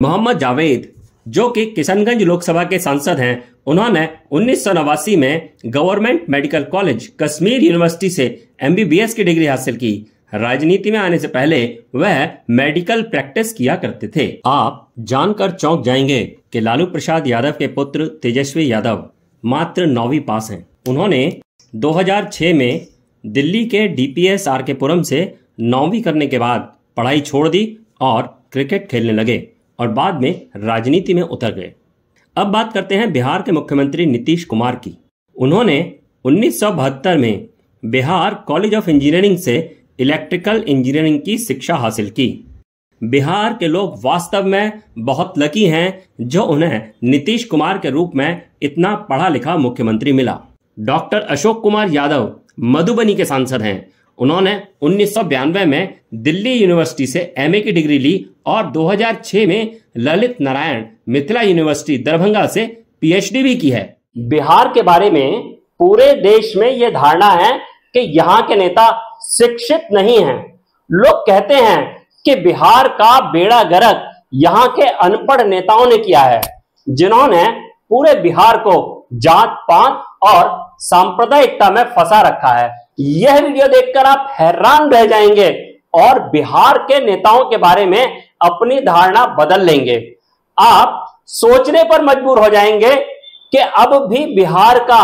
मोहम्मद जावेद जो कि किशनगंज लोकसभा के सांसद हैं, उन्होंने 1989 में government medical college Kashmir university से MBBS की डिग्री हासिल की। राजनीति में आने से पहले वह मेडिकल प्रैक्टिस किया करते थे। आप जानकर चौंक जाएंगे कि लालू प्रसाद यादव के पुत्र तेजस्वी यादव मात्र 9वीं पास हैं। उन्होंने 2006 में दिल्ली के DPS RK पुरम से 9वीं करने के बाद पढ़ाई छोड़ दी और क्रिकेट खेलने लगे और बाद में राजनीति में उतर गए। अब बात करते हैं बिहार के मुख्यमंत्री नीतीश कुमार की। उन्होंने 1972 में बिहार कॉलेज ऑफ इंजीनियरिंग से इलेक्ट्रिकल इंजीनियरिंग की शिक्षा हासिल की। बिहार के लोग वास्तव में बहुत लकी हैं जो उन्हें नीतीश कुमार के रूप में इतना पढ़ा लिखा मुख्यमंत्री मिला। डॉक्टर अशोक कुमार यादव मधुबनी के सांसद हैं। उन्होंने 1992 में दिल्ली यूनिवर्सिटी से MA की डिग्री ली और 2006 में ललित नारायण मिथिला यूनिवर्सिटी दरभंगा से PhD भी की है। बिहार के बारे में पूरे देश में यह धारणा है कि यहाँ के नेता शिक्षित नहीं हैं। लोग कहते हैं कि बिहार का बेड़ा गर्क यहाँ के अनपढ़ नेताओं ने किया है, जिन्होंने पूरे बिहार को जात पात और सांप्रदायिकता में फंसा रखा है। यह वीडियो देखकर आप हैरान रह जाएंगे और बिहार के नेताओं के बारे में अपनी धारणा बदल लेंगे। आप सोचने पर मजबूर हो जाएंगे कि अब भी बिहार का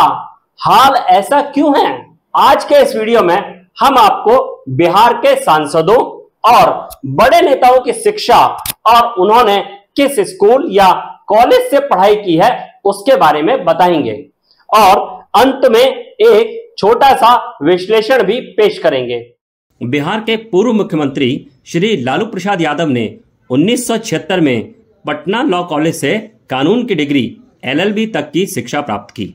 हाल ऐसा क्यों है। आज के इस वीडियो में हम आपको बिहार के सांसदों और बड़े नेताओं की शिक्षा और उन्होंने किस स्कूल या कॉलेज से पढ़ाई की है उसके बारे में बताएंगे और अंत में एक छोटा सा विश्लेषण भी पेश करेंगे। बिहार के पूर्व मुख्यमंत्री श्री लालू प्रसाद यादव ने 1976 में पटना लॉ कॉलेज से कानून की डिग्री LLB तक की शिक्षा प्राप्त की।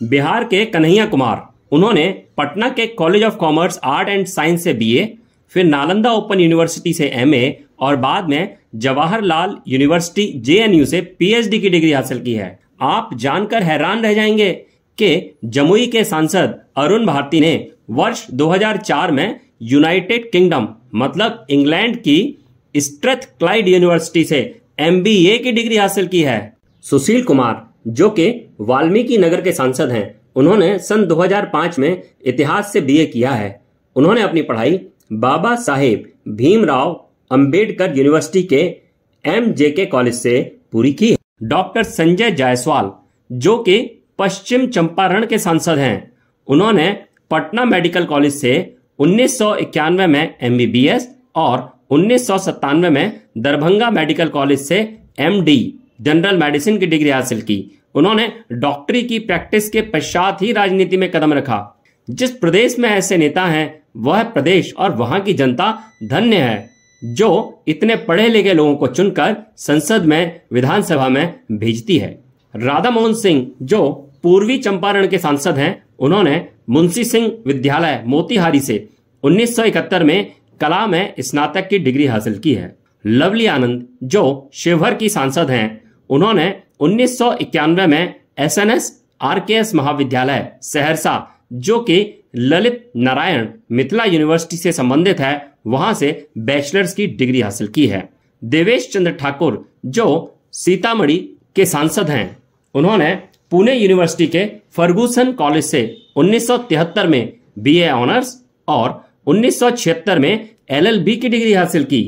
बिहार के कन्हैया कुमार, उन्होंने पटना के college of commerce art and science से BA, फिर नालंदा ओपन यूनिवर्सिटी से MA और बाद में जवाहरलाल यूनिवर्सिटी JNU से PhD की डिग्री हासिल की है। आप जानकर हैरान रह जाएंगे कि जमुई के सांसद अरुण भारती ने वर्ष 2004 में यूनाइटेड किंगडम मतलब इंग्लैंड की स्ट्रेथक्लाइड यूनिवर्सिटी से MBA की डिग्री हासिल की है। सुशील कुमार जो कि वाल्मीकि नगर के सांसद हैं, उन्होंने सन 2005 में इतिहास से BA किया है। उन्होंने अपनी पढ़ाई बाबा साहेब भीमराव अंबेडकर यूनिवर्सिटी के MJK कॉलेज से पूरी की है। डॉक्टर संजय जायसवाल जो कि पश्चिम चंपारण के सांसद हैं, उन्होंने पटना मेडिकल कॉलेज से 1991 में MBBS और 1997 में दरभंगा मेडिकल कॉलेज से MD जनरल मेडिसिन की डिग्री हासिल की। उन्होंने डॉक्टरी की प्रैक्टिस के पश्चात ही राजनीति में कदम रखा। जिस प्रदेश में ऐसे नेता हैं, वह प्रदेश और वहां की जनता धन्य है जो इतने पढ़े लिखे लोगों को चुनकर संसद में, विधानसभा में भेजती है। राधा मोहन सिंह जो पूर्वी चंपारण के सांसद हैं, उन्होंने मुंशी सिंह विद्यालय मोतिहारी से 1971 में कला में स्नातक की डिग्री हासिल की है। लवली आनंद जो शिवहर की सांसद हैं, उन्होंने 1991 में SNS RKS महाविद्यालय सहरसा जो कि ललित नारायण मिथिला यूनिवर्सिटी से संबंधित है, वहां से बैचलर्स की डिग्री हासिल की है। देवेश चंद्र ठाकुर जो सीतामढ़ी के सांसद हैं, उन्होंने पुणे यूनिवर्सिटी के फर्गूसन कॉलेज से 1973 में BA ऑनर्स और 1976 में LLB की डिग्री हासिल की।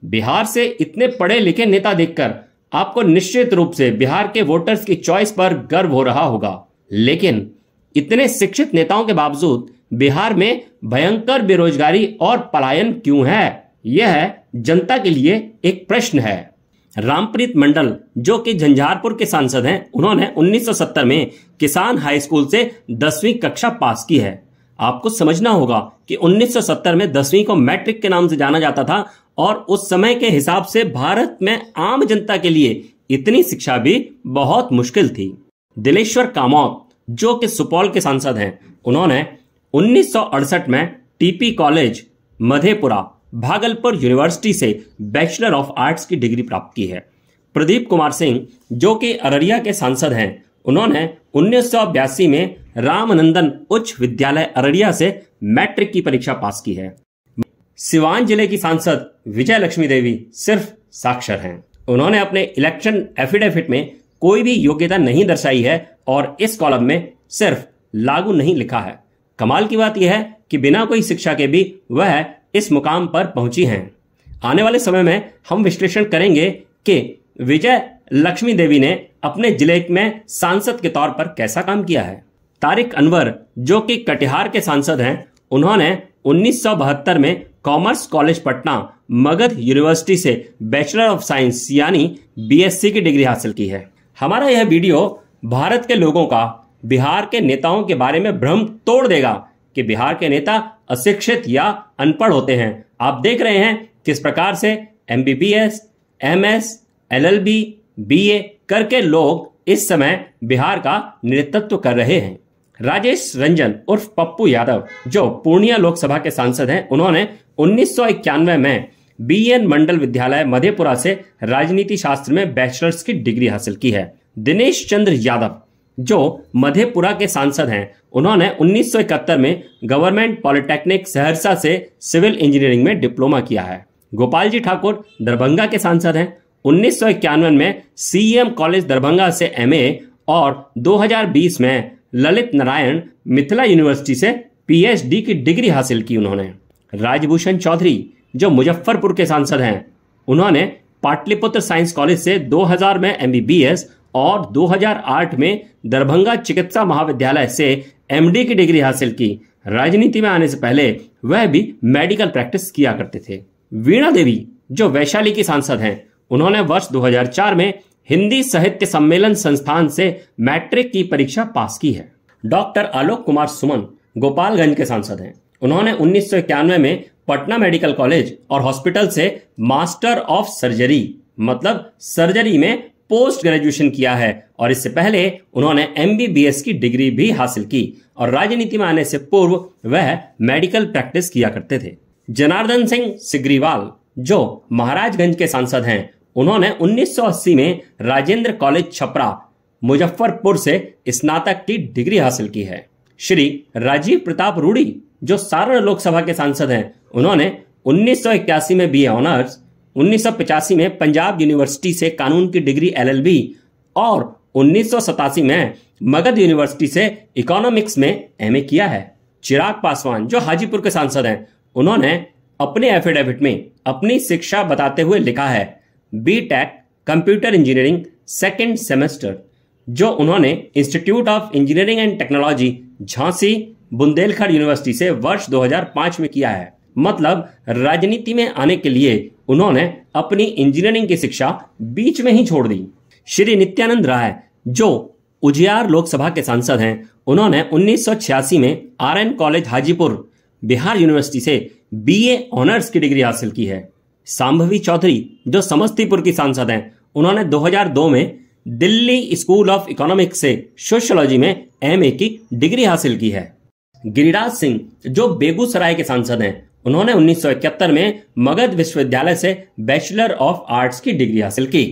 बिहार से इतने पढ़े लिखे नेता देखकर आपको निश्चित रूप से बिहार के वोटर्स की चॉइस पर गर्व हो रहा होगा, लेकिन इतने शिक्षित नेताओं के बावजूद बिहार में भयंकर बेरोजगारी और पलायन क्यों है, यह जनता के लिए एक प्रश्न है। रामप्रीत मंडल जो कि झंझारपुर के सांसद हैं, उन्होंने 1970 में किसान हाई स्कूल से 10वीं कक्षा पास की है। आपको समझना होगा कि 1970 में 10वीं को मैट्रिक के नाम से जाना जाता था और उस समय के हिसाब से भारत में आम जनता के लिए इतनी शिक्षा भी बहुत मुश्किल थी। दिलेश्वर कामौत जो कि सुपौल के सांसद हैं, उन्होंने 1968 में TP college Madhepura Bhagalpur university से बैचलर ऑफ आर्ट्स की डिग्री प्राप्त की है। प्रदीप कुमार सिंह जो कि अररिया के सांसद हैं, उन्होंने 1982 में रामनंदन उच्च विद्यालय अररिया से मैट्रिक की परीक्षा पास की है। सिवान जिले की सांसद विजय लक्ष्मी देवी सिर्फ साक्षर हैं। उन्होंने अपने इलेक्शन एफिडेविट में कोई भी योग्यता नहीं दर्शाई है और इस कॉलम में सिर्फ लागू नहीं लिखा है। कमाल की बात यह है कि बिना कोई शिक्षा के भी वह इस मुकाम पर पहुंची हैं। आने वाले समय में हम विश्लेषण करेंगे कि विजय लक्ष्मी देवी ने अपने जिले में सांसद के तौर पर कैसा काम किया है। तारिक अनवर, जो कि कटिहार के सांसद हैं, उन्होंने 1972 में commerce college Patna Magadh university से बैचलर ऑफ साइंस यानी बीएससी की डिग्री हासिल की है। हमारा यह वीडियो भारत के लोगों का बिहार के नेताओं के बारे में भ्रम तोड़ देगा कि बिहार के नेता अशिक्षित या अनपढ़ होते हैं। आप देख रहे हैं किस प्रकार से एमबीबीएस, एमएस, एलएलबी, बीए करके लोग इस समय बिहार का नेतृत्व कर रहे हैं। राजेश रंजन उर्फ पप्पू यादव, जो पूर्णिया लोकसभा के सांसद हैं, उन्होंने 1991 में बीएन मंडल विद्यालय मधेपुरा से राजनीति शास्त्र में बैचलर्स की डिग्री हासिल की है। दिनेश चंद्र यादव, जो मधेपुरा के सांसद हैं, उन्होंने 1971 में गवर्नमेंट पॉलिटेक्निक सहरसा से सिविल इंजीनियरिंग में डिप्लोमा किया है। गोपाल जी ठाकुर दरभंगा के सांसद हैं। 1991 में सीएम कॉलेज दरभंगा से एमए और 2020 में ललित नारायण मिथिला यूनिवर्सिटी से पीएचडी की डिग्री हासिल की उन्होंने। राजभूषण चौधरी, जो मुजफ्फरपुर के सांसद हैं, उन्होंने पाटलिपुत्र साइंस कॉलेज से 2000 में एमबीबीएस और 2008 में दरभंगा चिकित्सा महाविद्यालय से एमडी की डिग्री हासिल की। राजनीति में आने से पहले वह भी मेडिकल प्रैक्टिस किया करते थे। वीणा देवी, जो वैशाली की सांसद हैं, उन्होंने वर्ष 2004 में हिंदी साहित्य सम्मेलन संस्थान से मैट्रिक की परीक्षा पास की है। डॉक्टर आलोक कुमार सुमन गोपालगंज के सांसद हैं। उन्होंने 1991 में पटना मेडिकल कॉलेज और हॉस्पिटल से मास्टर ऑफ सर्जरी मतलब सर्जरी में पोस्ट ग्रेजुएशन किया है और इससे पहले उन्होंने एमबीबीएस की डिग्री भी हासिल की और राजनीति में आने से पूर्व वह मेडिकल प्रैक्टिस किया करते थे। जनार्दन सिंह सिग्रीवाल, जो महाराजगंज के सांसद हैं, उन्होंने 1980 में राजेंद्र कॉलेज छपरा मुजफ्फरपुर से स्नातक की डिग्री हासिल की है। श्री राजीव प्रताप रूडी, जो सारण लोकसभा के सांसद हैं, उन्होंने 1981 में बीए ऑनर्स, 1985 में पंजाब यूनिवर्सिटी से कानून की डिग्री एलएलबी और 1987 में मगध यूनिवर्सिटी से इकोनॉमिक्स में एमए किया है। चिराग पासवान, जो हाजीपुर के सांसद हैं, उन्होंने अपने एफिडेविट में अपनी शिक्षा बताते हुए लिखा है BTech computer engineering second semester, जो उन्होंने institute of engineering and technology Jhansi Bundelkhand university से वर्ष 2005 में किया है। मतलब राजनीति में आने के लिए उन्होंने अपनी इंजीनियरिंग की शिक्षा बीच में ही छोड़ दी। श्री नित्यानंद राय, जो उजियार लोकसभा के सांसद हैं, उन्होंने 1986 में RN college Hajipur Bihar university से बीए ऑनर्स की डिग्री हासिल की है। सांभवी चौधरी, जो समस्तीपुर की सांसद हैं, उन्होंने 2002 में दिल्ली स्कूल ऑफ इकोनॉमिक्स से सोशियोलॉजी में एमए की डिग्री हासिल की है। गिरिराज सिंह, जो बेगूसराय के सांसद हैं, उन्होंने 1971 में मगध विश्वविद्यालय से बैचलर ऑफ आर्ट्स की डिग्री हासिल की।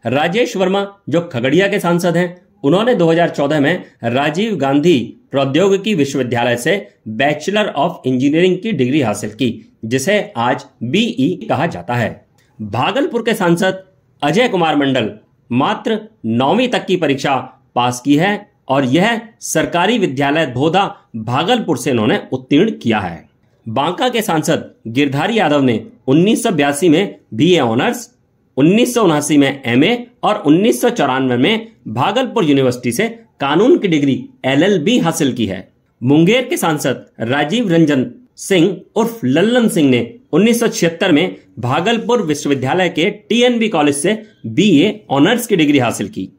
राजेश वर्मा, जो खगड़िया के सांसद हैं, उन्होंने 2014 में राजीव गांधी प्रौद्योगिकी विश्वविद्यालय से बैचलर ऑफ इंजीनियरिंग की डिग्री हासिल की, जिसे आज बीई कहा जाता है। भागलपुर के सांसद अजय कुमार मंडल मात्र 9वीं तक की परीक्षा पास की है और यह सरकारी विद्यालय धोधा भागलपुर से इन्होंने उत्तीर्ण किया है। बांका के सांसद गिरधारी यादव ने 1982 में बीए ऑनर्स, 1979 में एमए और 1994 में भागलपुर यूनिवर्सिटी से कानून की डिग्री एलएलबी हासिल की है। मुंगेर के सांसद राजीव रंजन सिंह उर्फ लल्लन सिंह ने 1976 में भागलपुर विश्वविद्यालय के टीएनबी कॉलेज से बीए ऑनर्स की डिग्री हासिल की।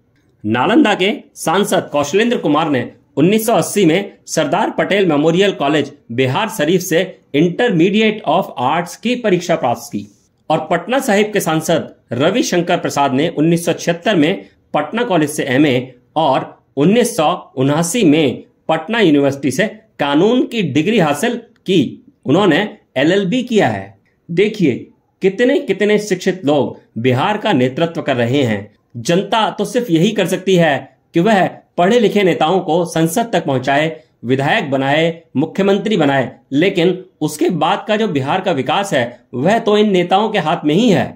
नालंदा के सांसद कौशलेंद्र कुमार ने 1980 में सरदार पटेल मेमोरियल कॉलेज बिहार शरीफ से इंटरमीडिएट ऑफ आर्ट्स की परीक्षा पास की और पटना साहिब के सांसद रविशंकर प्रसाद ने 1976 में पटना कॉलेज से एमए और 1979 में पटना यूनिवर्सिटी से कानून की डिग्री हासिल की। उन्होंने एलएलबी किया है। देखिए कितने कितने शिक्षित लोग बिहार का नेतृत्व कर रहे हैं। जनता तो सिर्फ यही कर सकती है कि वह पढ़े लिखे नेताओं को संसद तक पहुंचाए, विधायक बनाए, मुख्यमंत्री बनाए, लेकिन उसके बाद का जो बिहार का विकास है वह तो इन नेताओं के हाथ में ही है।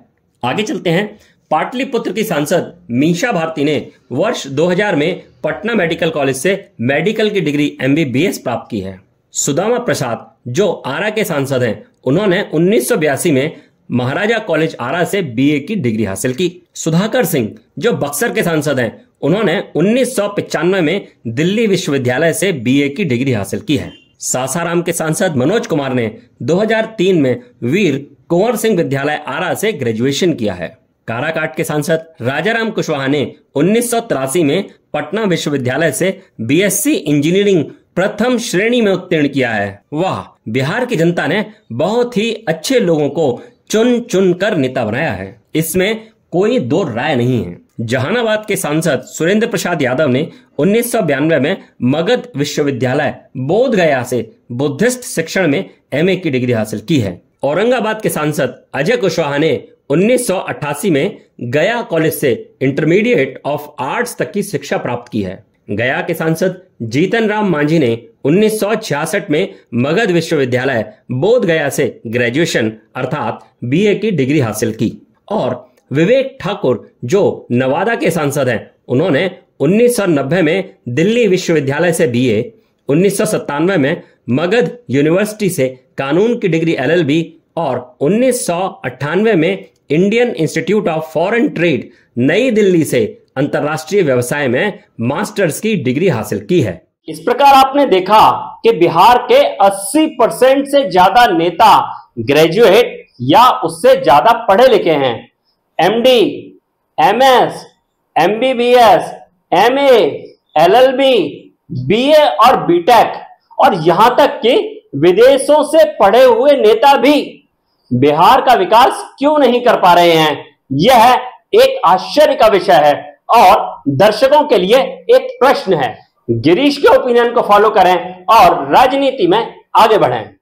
आगे चलते हैं। पाटलिपुत्र की सांसद मीशा भारती ने वर्ष 2000 में पटना मेडिकल कॉलेज से मेडिकल की डिग्री MBBS प्राप्त की है। सुदामा प्रसाद जो आरा के सांसद हैं, उन्होंने 1982 में महाराजा कॉलेज आरा से BA की डिग्री हासिल की। सुधाकर सिंह जो बक्सर के सांसद हैं, उन्होंने 1995 में दिल्ली विश्वविद्यालय से BA की डिग्री हासिल की है। सासाराम के सांसद मनोज कुमार ने 2003 में वीर कुंवर सिंह विद्यालय आरा से ग्रेजुएशन किया है। काराकाट के सांसद राजाराम कुशवाहा ने 1983 में पटना विश्वविद्यालय से BSc इंजीनियरिंग प्रथम श्रेणी में उत्तीर्ण किया है। वाह, बिहार की जनता ने बहुत ही अच्छे लोगों को चुन चुन कर नेता बनाया है, इसमें कोई दो राय नहीं है। जहानाबाद के सांसद सुरेंद्र प्रसाद यादव ने 1992 में मगध विश्वविद्यालय बोध गया से बुद्धिस्ट शिक्षण में MA की डिग्री हासिल की है। औरंगाबाद के सांसद अजय कुशवाहा ने 1988 में गया कॉलेज से इंटरमीडिएट ऑफ आर्ट्स तक की शिक्षा प्राप्त की है। गया के सांसद जीतन राम मांझी ने 1966 में मगध विश्वविद्यालय बोध गया से ग्रेजुएशन अर्थात BA की डिग्री हासिल की। और विवेक ठाकुर जो नवादा के सांसद हैं, उन्होंने 1990 में दिल्ली विश्वविद्यालय से BA, 1997 में मगध यूनिवर्सिटी से कानून की डिग्री LLB और 1998 में Indian institute of foreign trade नई दिल्ली से अंतर्राष्ट्रीय व्यवसाय में मास्टर्स की डिग्री हासिल की है। इस प्रकार आपने देखा कि बिहार के 80% से ज्यादा नेता ग्रेजुएट या उससे ज्यादा पढ़े लिखे हैं। MD, MS, MBBS, MA, LLB, BA और BTech और यहां तक कि विदेशों से पढ़े हुए नेता भी बिहार का विकास क्यों नहीं कर पा रहे हैं, यह एक आश्चर्य का विषय है और दर्शकों के लिए एक प्रश्न है। गिरीश के ओपिनियन को फॉलो करें और राजनीति में आगे बढ़ें।